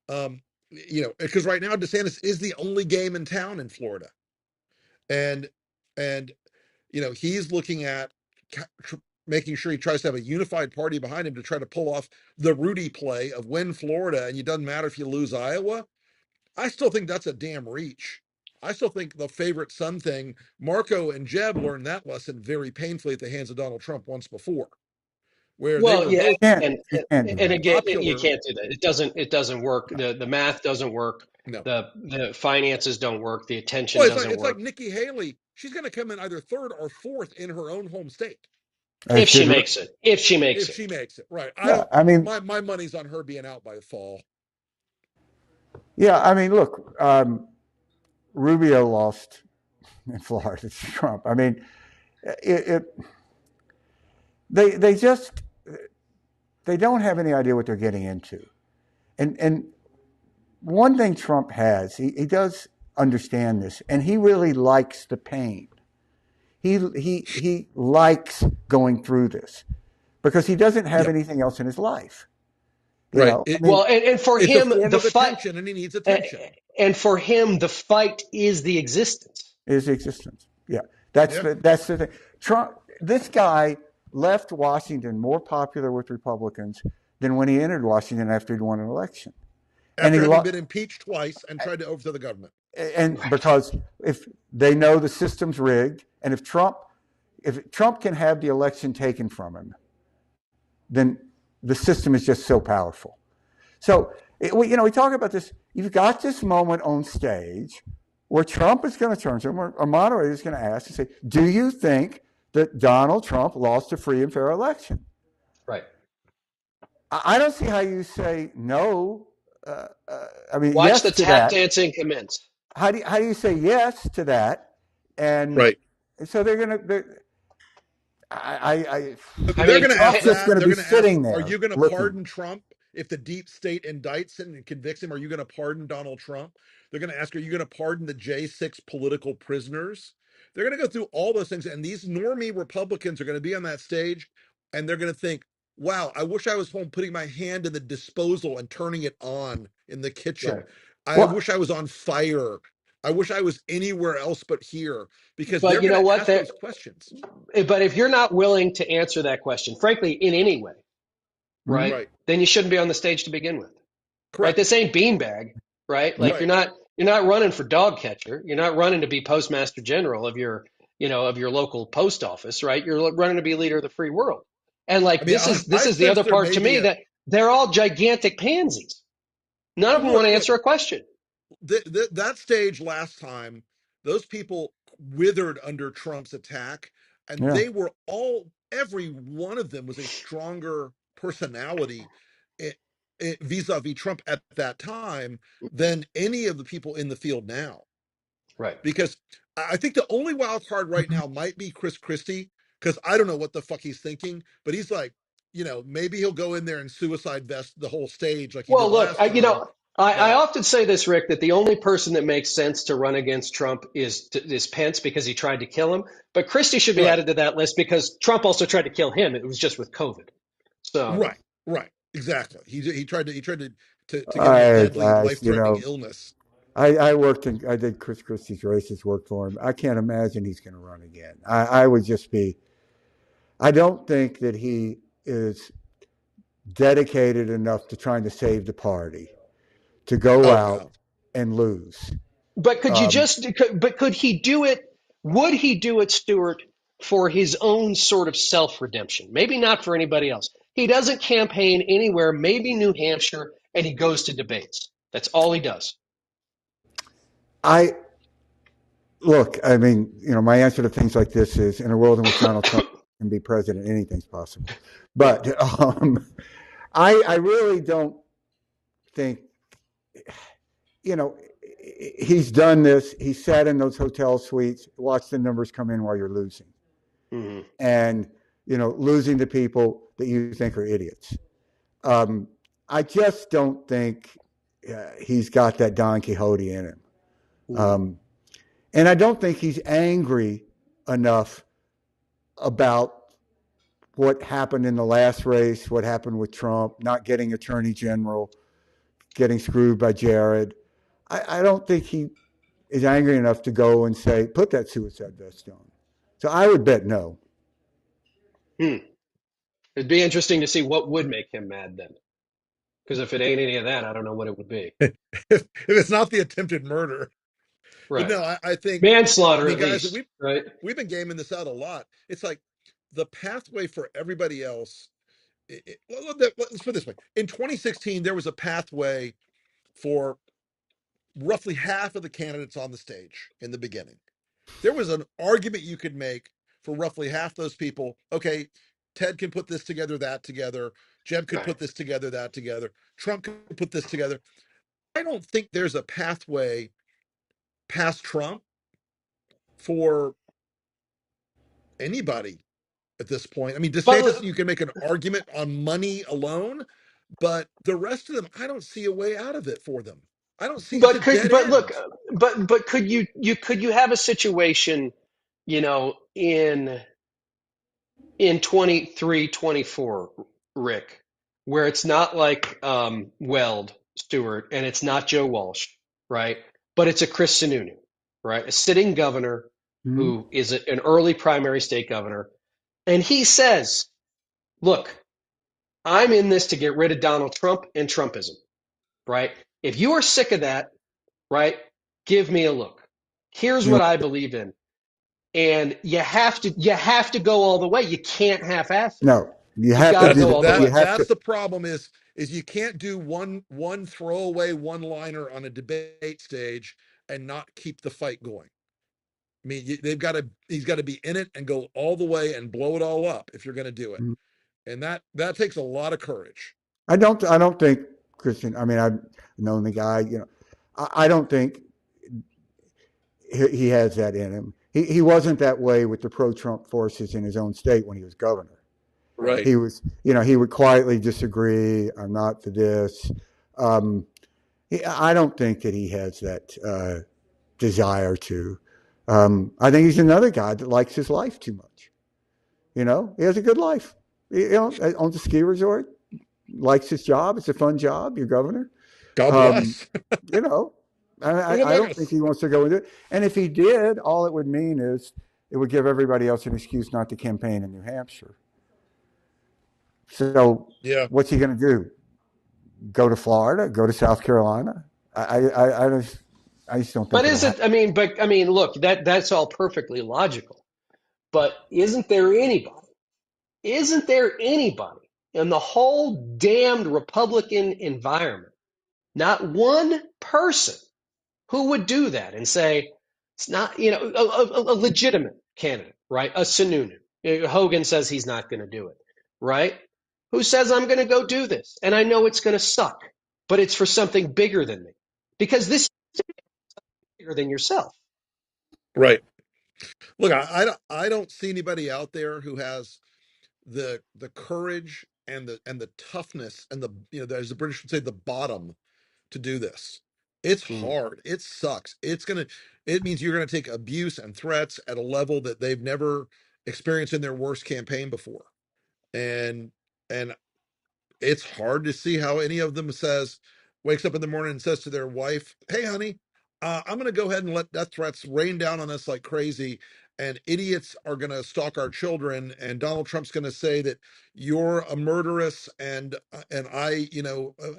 Speaker 2: because right now DeSantis is the only game in town in Florida, and and he's looking at making sure he tries to have a unified party behind him to try to pull off the Rudy play of win Florida, and it doesn't matter if you lose Iowa. I still think that's a damn reach. I still think the favorite son thing, Marco and Jeb learned that lesson very painfully at the hands of Donald Trump once before, where they
Speaker 1: Well,
Speaker 2: were
Speaker 1: yeah,
Speaker 2: both
Speaker 1: and
Speaker 3: you can't do
Speaker 1: and
Speaker 3: that.
Speaker 1: again, you
Speaker 2: popular.
Speaker 1: can't do that. It doesn't work.
Speaker 2: No,
Speaker 1: The math doesn't work.
Speaker 2: no.
Speaker 1: The finances don't work. The attention
Speaker 2: Well, it's like
Speaker 1: doesn't work.
Speaker 2: Nikki Haley. She's going to come in either third or fourth in her own home state
Speaker 1: If she
Speaker 3: Should
Speaker 1: makes it. If she makes
Speaker 2: if
Speaker 1: it.
Speaker 2: she makes it. Right. I
Speaker 3: yeah,
Speaker 2: don't.
Speaker 3: I mean,
Speaker 2: My money's on her being out by the fall.
Speaker 3: yeah, I mean, look, Rubio lost in Florida to Trump. I mean, it they just they don't have any idea what they're getting into, and one thing Trump has, he does understand this, and he really likes the pain. He likes going through this because he doesn't have
Speaker 2: Yeah.
Speaker 3: anything else in his life.
Speaker 2: Right.
Speaker 3: I
Speaker 2: It,
Speaker 3: mean,
Speaker 1: Well, and for
Speaker 2: it's a
Speaker 1: him,
Speaker 2: form
Speaker 1: the
Speaker 2: of
Speaker 1: fight,
Speaker 2: attention, and he needs attention.
Speaker 1: and for him, the fight is the existence.
Speaker 3: his existence. Yeah,
Speaker 2: Yeah.
Speaker 3: that's the thing. Trump, this guy left Washington more popular with Republicans than when he entered Washington after he'd won an election, and
Speaker 2: After having been impeached twice and tried to overthrow the government.
Speaker 3: and because if they know the system's rigged, and if Trump can have the election taken from him, then the system is just so powerful. So we talk about this. You've got this moment on stage where Trump is going to turn to him, or a moderator is going to ask and say, "Do you think that Donald Trump lost a free and fair election?"
Speaker 1: Right.
Speaker 3: I don't see how you say no. I mean,
Speaker 1: Watch
Speaker 3: yes
Speaker 1: the
Speaker 3: to
Speaker 1: tap
Speaker 3: that.
Speaker 1: dancing commence.
Speaker 3: How do you say yes to that? And
Speaker 2: Right.
Speaker 3: so they're going to. I
Speaker 1: I
Speaker 2: They're
Speaker 1: mean,
Speaker 2: going to ask
Speaker 3: Trump's just
Speaker 2: that.
Speaker 3: going to
Speaker 2: They're
Speaker 3: be
Speaker 2: going to ask,
Speaker 3: sitting
Speaker 2: are
Speaker 3: there
Speaker 2: you going to
Speaker 3: looking.
Speaker 2: pardon Trump if the deep state indicts him and convicts him? Are you going to pardon Donald Trump? They're going to ask, are you going to pardon the J6 political prisoners? They're going to go through all those things. And these normie Republicans are going to be on that stage and they're going to think, wow, I wish I was home putting my hand in the disposal and turning it on in the kitchen.
Speaker 1: right.
Speaker 2: I
Speaker 3: Well,
Speaker 2: wish I was on fire. I wish I was anywhere else but here, because
Speaker 1: But
Speaker 2: they're
Speaker 1: you
Speaker 2: going
Speaker 1: know
Speaker 2: to
Speaker 1: what?
Speaker 2: ask those questions.
Speaker 1: But if you're not willing to answer that question, frankly, in any way,
Speaker 3: mm-hmm.
Speaker 1: right,
Speaker 2: Right.
Speaker 1: then you shouldn't be on the stage to begin with. Right?
Speaker 2: Correct.
Speaker 1: This ain't beanbag. right? Like
Speaker 2: Right.
Speaker 1: you're not running for dog catcher. You're not running to be postmaster general of your, of your local post office, right? You're running to be leader of the free world. And
Speaker 2: I
Speaker 1: like
Speaker 2: mean,
Speaker 1: this
Speaker 2: I
Speaker 1: is the
Speaker 2: sense
Speaker 1: other
Speaker 2: there
Speaker 1: part
Speaker 2: may
Speaker 1: to
Speaker 2: be
Speaker 1: me,
Speaker 2: a
Speaker 1: that they're all gigantic pansies. None of
Speaker 2: well.
Speaker 1: them want to
Speaker 2: Look,
Speaker 1: answer a question.
Speaker 2: that stage last time, those people withered under Trump's attack, and
Speaker 3: Yeah.
Speaker 2: they were all, every one of them was a stronger personality vis-a-vis Trump at that time than any of the people in the field now.
Speaker 1: Right.
Speaker 2: Because I think the only wild card right now might be Chris Christie, because I don't know what the fuck he's thinking, but he's like, maybe he'll go in there and suicide vest the whole stage like he
Speaker 1: Well,
Speaker 2: did
Speaker 1: look,
Speaker 2: last time.
Speaker 1: I
Speaker 2: But
Speaker 1: often say this, Rick, that the only person that makes sense to run against Trump is Pence because he tried to kill him. But Christie should be
Speaker 2: right.
Speaker 1: added to that list because Trump also tried to kill him. It was just with COVID. So,
Speaker 2: Right, right, exactly. He tried to get him a
Speaker 3: I,
Speaker 2: deadly,
Speaker 3: guys,
Speaker 2: life-threatening illness.
Speaker 3: I did Chris Christie's races work for him. I can't imagine he's going to run again. I would just be, I don't think that he is dedicated enough to trying to save the party to go
Speaker 2: Oh
Speaker 3: out
Speaker 2: no,
Speaker 3: and lose.
Speaker 1: but
Speaker 3: Um,
Speaker 1: could he do it? Would he do it, Stuart, for his own sort of self redemption? Maybe not for anybody else. He doesn't campaign anywhere, maybe New Hampshire, and he goes to debates. That's all he does.
Speaker 3: I look. I mean, my answer to things like this is: in a world in which Donald Trump can be president, anything's possible.
Speaker 1: Yeah.
Speaker 3: But I really don't think he's done this. He sat in those hotel suites, watched the numbers come in while you're losing,
Speaker 1: Hmm.
Speaker 3: and losing to people that you think are idiots. Um, I just don't think he's got that Don Quixote in him,
Speaker 1: Hmm.
Speaker 3: um, and I don't think he's angry enough about what happened in the last race, what happened with Trump, not getting attorney general, getting screwed by Jared. I don't think he is angry enough to go and say, put that suicide vest on. So I would bet no.
Speaker 1: Hmm. It'd be interesting to see what would make him mad then. Because if it ain't any of that, I don't know what it would be.
Speaker 2: if it's not the attempted murder, but
Speaker 1: Right.
Speaker 2: no, I think. I
Speaker 1: Manslaughter,
Speaker 2: mean,
Speaker 1: at
Speaker 2: guys,
Speaker 1: least. Right.
Speaker 2: we've been gaming this out a lot. It's like the pathway for everybody else. Let's put it this way: in 2016, there was a pathway for roughly half of the candidates on the stage in the beginning. There was an argument you could make for roughly half those people. Okay, Ted can put this together, that together. Jeb could
Speaker 1: Right.
Speaker 2: put this together, that together. Trump could put this together. I don't think there's a pathway past Trump for anybody at this point. I mean, DeSantis,
Speaker 1: But
Speaker 2: you can make an argument on money alone, but the rest of them, I don't see a way out of it for them. I don't see, it's a dead
Speaker 1: but look,
Speaker 2: end.
Speaker 1: but could you have a situation, in 23, 24, Rick, where it's not like Weld, Stewart, and it's not Joe Walsh, right? But it's a Chris Sununu, right? A sitting governor
Speaker 3: Hmm.
Speaker 1: who is an early primary state governor, and he says, "Look, I'm in this to get rid of Donald Trump and Trumpism, right? If you are sick of that, right, give me a look. Here's
Speaker 3: You
Speaker 1: what
Speaker 3: know,
Speaker 1: I believe in." And you have to go all the way. You can't half-ass it.
Speaker 3: no, you
Speaker 1: You've
Speaker 3: have to
Speaker 1: got to
Speaker 3: do
Speaker 2: That's
Speaker 1: go
Speaker 3: the,
Speaker 1: all the
Speaker 3: you
Speaker 1: way.
Speaker 3: have
Speaker 2: that's
Speaker 3: to.
Speaker 2: the problem is you can't do one throwaway one liner on a debate stage and not keep the fight going. I mean, he's got to be in it and go all the way and blow it all up if you're going to do it, and that takes a lot of courage.
Speaker 3: I don't think Christian. I mean, I've known the guy. I don't think he has that in him. He wasn't that way with the pro-Trump forces in his own state when he was governor.
Speaker 1: Right.
Speaker 2: Right.
Speaker 3: He would quietly disagree. I'm not for this. Um, I don't think that he has that desire to. I think he's another guy that likes his life too much. He has a good life. Owns a ski resort, likes his job. It's a fun job. You're governor.
Speaker 2: God
Speaker 3: Um,
Speaker 2: bless.
Speaker 3: you know,
Speaker 2: Look
Speaker 3: I
Speaker 2: among
Speaker 3: don't think
Speaker 2: us.
Speaker 3: he wants to go into it. And if he did, all it would mean is it would give everybody else an excuse not to campaign in New Hampshire. So
Speaker 2: Yeah.
Speaker 3: what's he going to do? Go to Florida? Go to South Carolina? I just don't
Speaker 1: But
Speaker 3: think it'll
Speaker 1: is
Speaker 3: happen.
Speaker 1: it? I mean, look, that's all perfectly logical. But isn't there anybody? Isn't there anybody in the whole damned Republican environment, not one person who would do that and say it's not, a legitimate candidate, right? A Sununu. Hogan says he's not going to do it, right? Who says I'm going to go do this, and I know it's going to suck, but it's for something bigger than me, because this is bigger than yourself.
Speaker 2: Right. Look, I don't see anybody out there who has the courage and the toughness and the, as the British would say, the bottom to do this. It's
Speaker 1: Hmm.
Speaker 2: hard. It sucks. It means you're gonna take abuse and threats at a level that they've never experienced in their worst campaign before. And and it's hard to see how any of them wakes up in the morning and says to their wife, "Hey, honey, I'm going to go ahead and let death threats rain down on us like crazy, and idiots are going to stalk our children, and Donald Trump's going to say that you're a murderess, and I,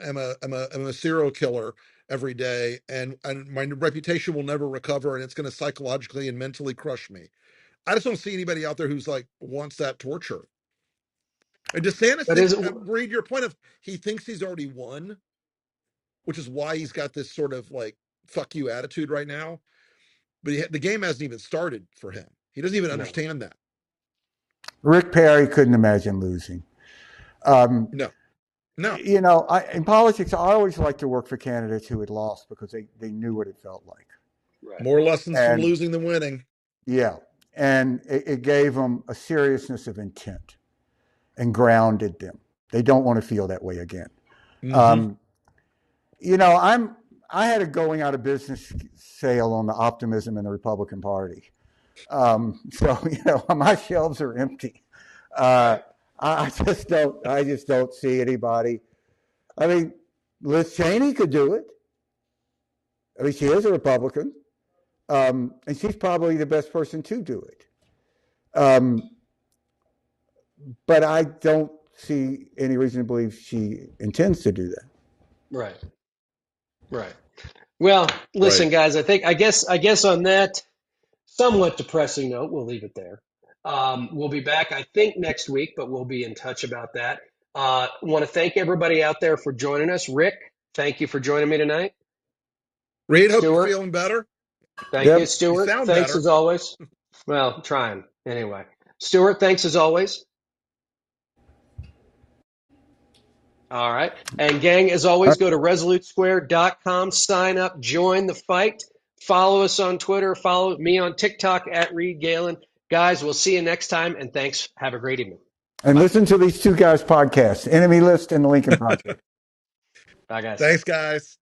Speaker 2: am a serial killer every day, and my reputation will never recover, and it's going to psychologically and mentally crush me." I just don't see anybody out there who's like wants that torture. And DeSantis
Speaker 1: But
Speaker 2: thinks,
Speaker 1: is it?
Speaker 2: Read your point of, he thinks he's already won, which is why he's got this sort of like fuck you attitude right now. But the game hasn't even started for him. He doesn't even
Speaker 1: No.
Speaker 2: understand that.
Speaker 3: Rick Perry couldn't imagine losing. Um,
Speaker 2: No, no.
Speaker 3: in politics, I always like to work for candidates who had lost because they knew what it felt like.
Speaker 1: Right.
Speaker 2: More lessons from
Speaker 3: And
Speaker 2: losing than winning.
Speaker 3: yeah, and it gave them a seriousness of intent and grounded them. They don't want to feel that way again.
Speaker 2: Mm-hmm.
Speaker 3: Um, you know, I had a going out of business sale on the optimism in the Republican Party. So my shelves are empty. Uh,
Speaker 1: Right.
Speaker 3: I just don't see anybody. I mean, Liz Cheney could do it. I mean, she is a Republican, and she's probably the best person to do it. Um, but I don't see any reason to believe she intends to do that.
Speaker 1: Right. Right. Well,
Speaker 2: Right.
Speaker 1: listen, guys. I guess on that somewhat depressing note, we'll leave it there. We'll be back, I think, next week, but we'll be in touch about that. Want to thank everybody out there for joining us. Rick, thank you for joining me tonight.
Speaker 2: Reed, hope you're
Speaker 1: Stuart,
Speaker 2: feeling better.
Speaker 1: thank you.
Speaker 3: Yep.
Speaker 2: You
Speaker 1: Stuart,
Speaker 2: sound
Speaker 1: thanks
Speaker 2: better.
Speaker 1: as always. Well, trying anyway. Stuart, thanks as always. All right. And gang, as always, go to resolutesquare.com, sign up, join the fight. Follow us on Twitter. Follow me on TikTok at Reed Galen. Guys, we'll see you next time, and thanks. Have a great evening.
Speaker 3: And
Speaker 1: Bye.
Speaker 3: listen to these two guys' podcasts, Enemy List and the Lincoln Project.
Speaker 1: Bye, guys.
Speaker 2: Thanks, guys.